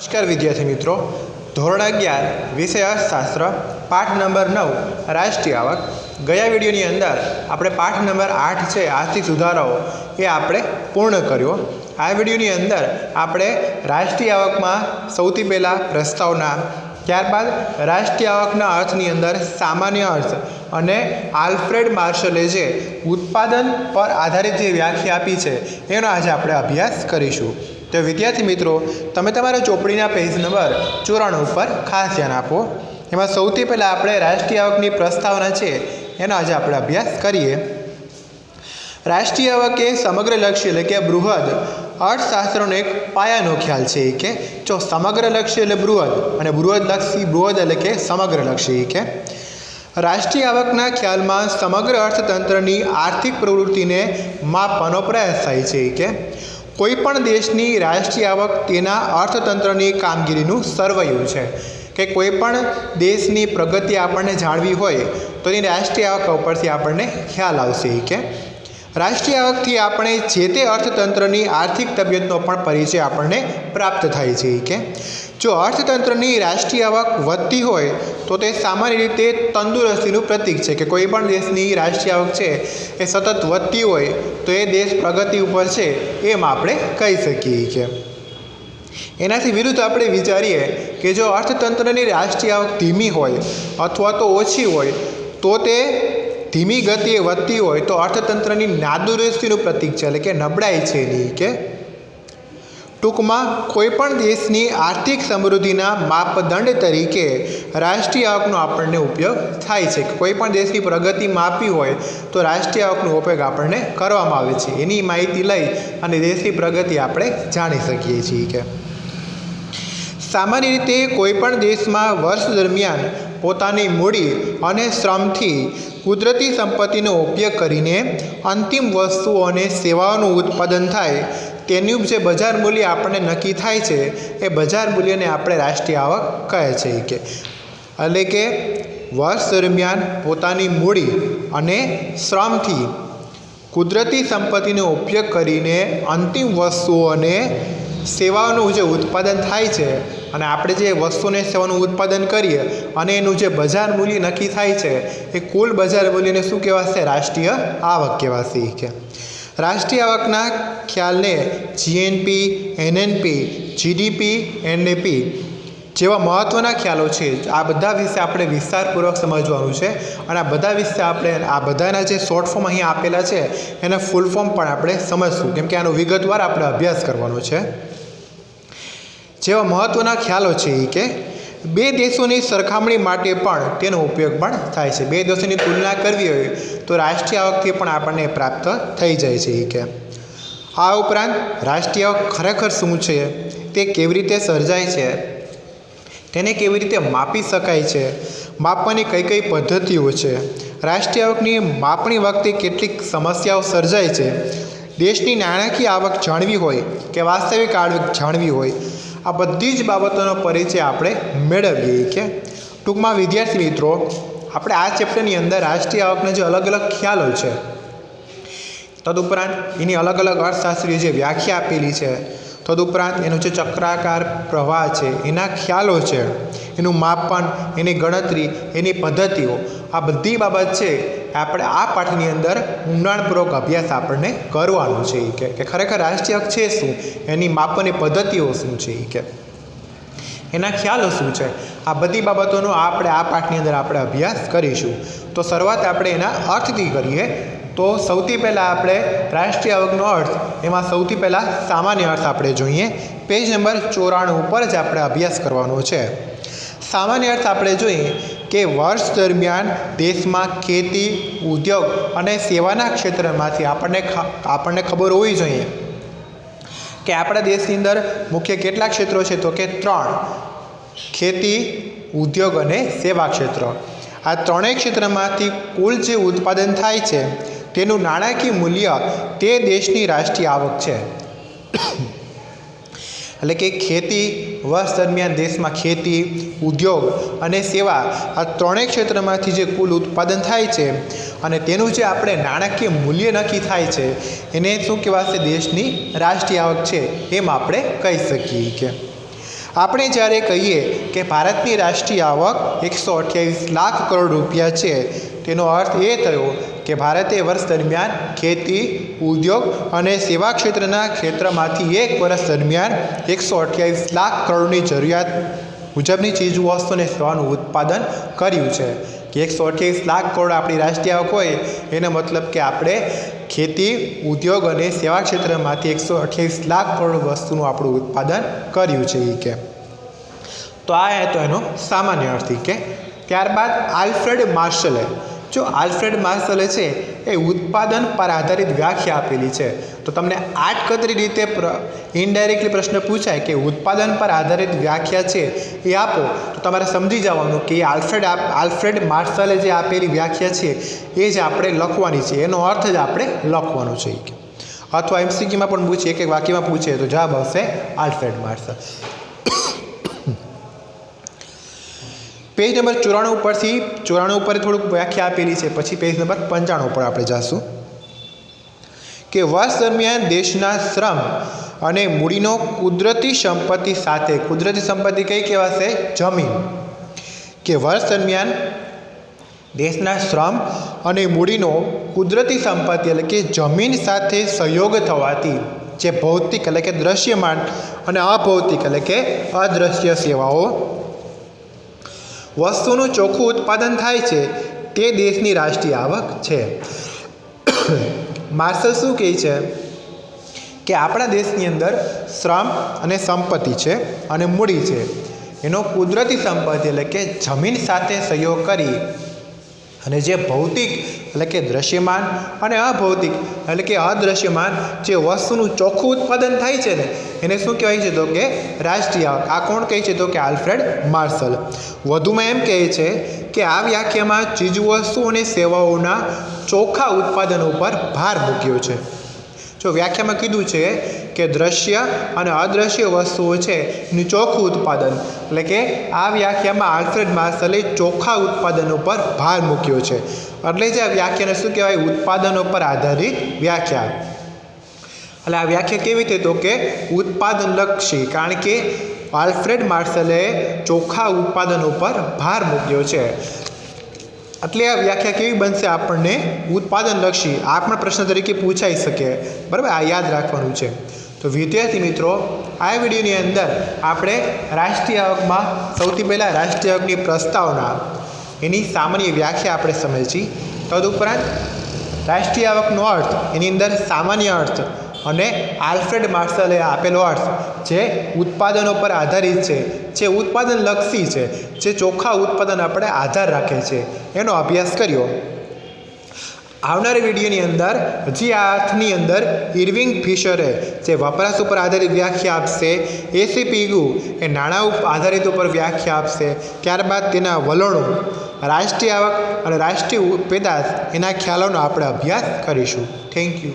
नमस्कार विद्यार्थी मित्रों, धोरण 11 विषय अर्थशास्त्र पाठ नंबर 9 राष्ट्रीय आवक। गया विडियोनी अंदर આપણે પાઠ નંબર 8 છે આર્થિક સુધારાઓ એ આપણે પૂર્ણ કર્યો। આ વિડિયોની અંદર આપણે રાષ્ટ્રીય આવકમાં સૌથી પહેલા પ્રસ્તાવના, ત્યારબાદ રાષ્ટ્રીય આવકના અર્થની અંદર સામાન્ય અર્થ અને આલ્ફ્રેડ માર્શલે જે ઉત્પાદન પર આધારિત જે વ્યાખ્યા આપી છે એનો આજે આપણે અભ્યાસ કરીશું। तो विद्यार्थी मित्रों, तमे तमारा चोपड़ीना पेज नंबर 94 पर खास ध्यान आपो। एमां सौथी पहला आपणे राष्ट्रीय आवकनी प्रस्तावना छे एनो आज आपणे अभ्यास करीए। राष्ट्रीय आवक ए समग्र लक्ष्य एटले के बृहद अर्थशास्त्रनो एक पायानो ख्याल छे के जो समग्र लक्ष्य एटले बृहद अने बृहद एटले के समग्र लक्ष्य के राष्ट्रीय आवकना ख्यालमां समग्र अर्थतंत्रनी आर्थिक प्रवृत्तिने मापવાનો प्रयास थाय छे के कोईपण देशनी राष्ट्रीय आवक तेना अर्थतंत्रनी कामगीरीनुं सरवैयुं छे के कोईपण देशनी प्रगति आपणे जाणवी होय तो एनी राष्ट्रीय आवक उपरथी आपणे ख्याल आवशे के राष्ट्रीय आवकथी आपणे जे ते अर्थतंत्रनी आर्थिक तबियतनो पण परिचय आपणे प्राप्त थाय छे के जो अर्थतंत्रनी राष्ट्रीय आवक वधती होय तो ते सामान्य रीते तंदुरस्तीनुं प्रतीक छे के कोईपण देशनी राष्ट्रीय आवक छे ए सतत वधती होय तो ए देश प्रगति उपर छे एम आपणे कही सकीए के एनाथी विरुद्ध आपणे विचारीए के जो अर्थतंत्रनी राष्ट्रीय आवक धीमी होय अथवा तो ओછી होय तो ते धीमी गतिए वधती होय तो अर्थतंत्रनी नादुरुस्तीनुं प्रतीक छे एटले के नबळाई छे एनी के टूंकमां कोईपण देशनी आर्थिक समृद्धिना मापदंड तरीके राष्ट्रीय आवकनो आपणे उपयोग थाय छे। कोईपण देशनी प्रगति मापी होय तो राष्ट्रीय आवकनो उपयोग आपणे करवामां आवे छे। एनी माहिती लई अने देशनी प्रगति आपणे जाणी सकीए छीए के सामान्य रीते कोईपण देशमां वर्ष दरमियान पोतानी मूडी अने श्रमथी कुदरती संपत्तिनो उपयोग करीने अंतिम वस्तुओ अने सेवाओनुं उत्पादन थाय तेनुं जे बजार मूल्य आपणे नक्की थाय छे ए बजार मूल्यने आपणे राष्ट्रीय आवक कहे छे के एटले के वर्ष दरमियान पोतानी मूडी अने श्रमथी कुदरती संपत्तिनो उपयोग करीने अंतिम वस्तुओ अने सेवाओनुं जे उत्पादन थाय छे अने आपणे जे वस्तु ने सेवानुं उत्पादन करीए अने एनुं जे बजार मूल्य नक्की थाय छे ए कुल बजार मूल्यने शुं कहेवाशे? राष्ट्रीय आवक कहेवाशे के राष्ट्रीय आवकना ख्यालने जीएनपी, एनएनपी, जीडीपी, एनएपी जेवा महत्वना ख्यालों छे आ बधा विषय आपणे विस्तारपूर्वक समजवानुं छे अने आ बधा विषय आपणे आ बधाना जे शॉर्ट फॉर्म अहीं आपेला छे एना फूल फॉर्म पण आपणे समजशुं केम के आनो विगतवार आपणे अभ्यास करवानो छे। जेवा महत्वना ख्यालों छे के बे देशोनी सरखामणी माटे पण तेनो उपयोग पण थाय छे। बे देशोनी तुलना करवी होय तो राष्ट्रीय आवकथी पण आपणे प्राप्त थई जाय छे के आ उपरांत राष्ट्रीय आवक खरेखर शुं छे, ते केवी रीते सर्जाय छे, तेने केवी रीते मापी शकाय छे, मापवानी कई कई पद्धतिओ छे, राष्ट्रीय आवकनी मापणी वखते केटलीक समस्याओ सर्जाय छे, देशनी नाણાકીય आवक जाणवी होय के वास्तविक आवक जाणवी होय आ बधी ज बाबतोनो परिचय आपणे मेळवीए के टूंकमां विद्यार्थी मित्रों आपणे आ चेप्टरनी अंदर राष्ट्रीय आवकना जे अलग अलग ख्यालो छे तदुपरांत एनी अलग अलग अर्थशास्त्रीय जे व्याख्या आपेली छे तदुपरांत एनो जे चक्राकार प्रवाह छे एना ख्यालो छे एनुं मापन एनी गणतरी एनी पद्धतिओ आ बधी बाबत छे आपणे आ पाठनी अंदर ઊંડાણપૂર્વક अभ्यास आपणे करवानो छे के खरेखर राष्ट्रीय आवक छे शुं, एनी मापनी पद्धतिओ शुं छे के एना ख्यालो शुं छे, आ बधी बाबतोनो आपणे आ पाठनी अंदर आपणे अभ्यास करीशुं। तो शरूआत आपणे एना अर्थथी करीए। तो सौथी पहला आपणे राष्ट्रीय आवकनो अर्थ एमां सौथी पहला सामान्य अर्थ आपणे जोईए। पेज नंबर 94 पर ज आपणे अभ्यास करवानो छे। सामान्य अर्थ आपणे जोईए के वर्ष दरमियान देश में खेती, उद्योग अने सेवाना क्षेत्रमांथी आपणे खबर होवी जोईए कि आपणा देशनी अंदर मुख्य केटला क्षेत्रों छे तो के 3 खेती, उद्योग अने सेवा क्षेत्र। आ त्रणेय क्षेत्रमांथी कुल जे उत्पादन थाय छे तेनुं नाણાકીય मूल्य ते देशनी राष्ट्रीय आवक छे। एटले के खेती वर्ष दरमियान देश में खेती, उद्योग अने सेवा आ त्रणेय क्षेत्रमांथी जे कुल उत्पादन थाय छे अने तेनुं जे आपणे नाણાકીય मूल्य नक्की थाय छे एने शुं कहेवाशे? देशनी राष्ट्रीय आवक छे एम आपणे कही सकीए के આપણે જ્યારે કહીએ કે ભારતની રાષ્ટ્રીય આવક 128 લાખ કરોડ રૂપિયા છે, તેનો અર્થ એ થયો કે ભારતે વર્ષ દરમિયાન ખેતી, ઉદ્યોગ અને સેવા ક્ષેત્રના ક્ષેત્રમાંથી એક વર્ષ દરમિયાન 128 લાખ કરોડની જરૂરિયાત મુજબની ચીજવસ્તુ અને સેવાનું ઉત્પાદન કર્યું છે. કે 128 લાખ કરોડ આપણી રાષ્ટ્રીય આવક હોય એનો મતલબ કે આપણે ખેતી, ઉદ્યોગ અને સેવા ક્ષેત્રમાંથી 128 લાખ કરોડ વસ્તુનું આપણું ઉત્પાદન કર્યું છે. એ કે તો આ હતો એનો સામાન્ય અર્થ. કે ત્યારબાદ આલ્ફ્રેડ માર્શલે, જો આલ્ફ્રેડ માર્શલે છે એ ઉત્પાદન પર આધારિત વ્યાખ્યા આપેલી છે. તો તમને આડકતરી રીતે ઇનડાયરેક્ટલી પ્રશ્ન પૂછાય કે ઉત્પાદન પર આધારિત વ્યાખ્યા છે એ આપો, તો તમારે સમજી જવાનું કે આલ્ફ્રેડ માર્શલે જે આપેલી વ્યાખ્યા છે એ જ આપણે લખવાની છે, એનો અર્થ જ આપણે લખવાનો છે. અથવા એમસીક્યુમાં પણ પૂછીએ, એક વાક્યમાં પૂછે તો જવાબ આવશે આલ્ફ્રેડ માર્શલ. પેજ નંબર 94 પરથી 94 ઉપર થોડુંક વ્યાખ્યા આપેલી છે. પછી પેજ નંબર 95 ઉપર આપણે જઈશું કે વર્ષ દરમિયાન દેશના શ્રમ અને મૂડીનો કુદરતી સંપત્તિ સાથે, કુદરતી સંપત્તિ કઈ કહેવાશે? જમીન. કે વર્ષ દરમિયાન દેશના શ્રમ અને મૂડીનો કુદરતી સંપત્તિ એટલે કે જમીન સાથે સહયોગ થવાથી જે ભૌતિક એટલે કે દૃશ્યમાન અને અભૌતિક એટલે કે અદૃશ્ય સેવાઓ વસ્તુનું ચોખ્ખું ઉત્પાદન થાય છે, તે દેશની રાષ્ટ્રીય આવક છે. માર્શલ શું કહે છે કે આપણા દેશની અંદર શ્રમ અને સંપત્તિ છે અને મૂડી છે, એનો કુદરતી સંપત્તિ એટલે કે જમીન સાથે સહયોગ કરી અને જે ભૌતિક એટલે કે દૃશ્યમાન અને અભૌતિક એટલે કે અદૃશ્યમાન જે વસ્તુનું ચોખ્ખું ઉત્પાદન થાય છે ને એને શું કહેવાય છે? તો કે રાષ્ટ્રીય આવક. આ કોણ કહે છે? તો કે આલ્ફ્રેડ માર્શલ. વધુમાં એમ કહે છે કે આ વ્યાખ્યામાં ચીજવસ્તુ અને સેવાઓના ચોખ્ખા ઉત્પાદન ઉપર ભાર મૂક્યો છે. જો વ્યાખ્યામાં કીધું છે કે દ્રશ્ય અને અદ્રશ્ય વસ્તુઓ છે એનું ચોખ્ખું ઉત્પાદન, એટલે કે આ વ્યાખ્યામાં આલ્ફ્રેડ માર્શલે ચોખ્ખા ઉત્પાદન ઉપર ભાર મૂક્યો છે. એટલે જ આ વ્યાખ્યાને શું કહેવાય? ઉત્પાદનો પર આધારિત વ્યાખ્યા. એટલે આ વ્યાખ્યા કેવી રીતે? તો કે ઉત્પાદનલક્ષી, કારણ કે આલ્ફ્રેડ માર્શલે ચોખ્ખા ઉત્પાદન ઉપર ભાર મૂક્યો છે. એટલે આ વ્યાખ્યા કેવી બનશે? આપણને ઉત્પાદનલક્ષી. આ પણ પ્રશ્ન તરીકે પૂછાઈ શકે, બરાબર? આ યાદ રાખવાનું છે. તો વિદ્યાર્થી મિત્રો, આ વિડીયોની અંદર આપણે રાષ્ટ્રીય આવકમાં સૌથી પહેલાં રાષ્ટ્રીય આવકની પ્રસ્તાવના, એની સામાન્ય વ્યાખ્યા આપણે સમજી. તદુપરાંત રાષ્ટ્રીય આવકનો અર્થ, એની અંદર સામાન્ય અર્થ અને આલ્ફ્રેડ માર્શલે આપેલો અર્થ જે ઉત્પાદનો પર આધારિત છે, જે ઉત્પાદનલક્ષી છે, જે ચોખ્ખા ઉત્પાદન આપણે આધાર રાખે છે, એનો અભ્યાસ કર્યો. આવનારી વિડીયોની અંદર હજી આ અર્થની અંદર ઇર્વિંગ ફિશરે જે વપરાશ ઉપર આધારિત વ્યાખ્યા આપશે, એસી પીગુ એ નાણાં આધારિત ઉપર વ્યાખ્યા આપશે. ત્યારબાદ તેના વલણો, રાષ્ટ્રીય આવક અને રાષ્ટ્રીય પેદાશ એના ખ્યાલોનો આપણે અભ્યાસ કરીશું. Thank you.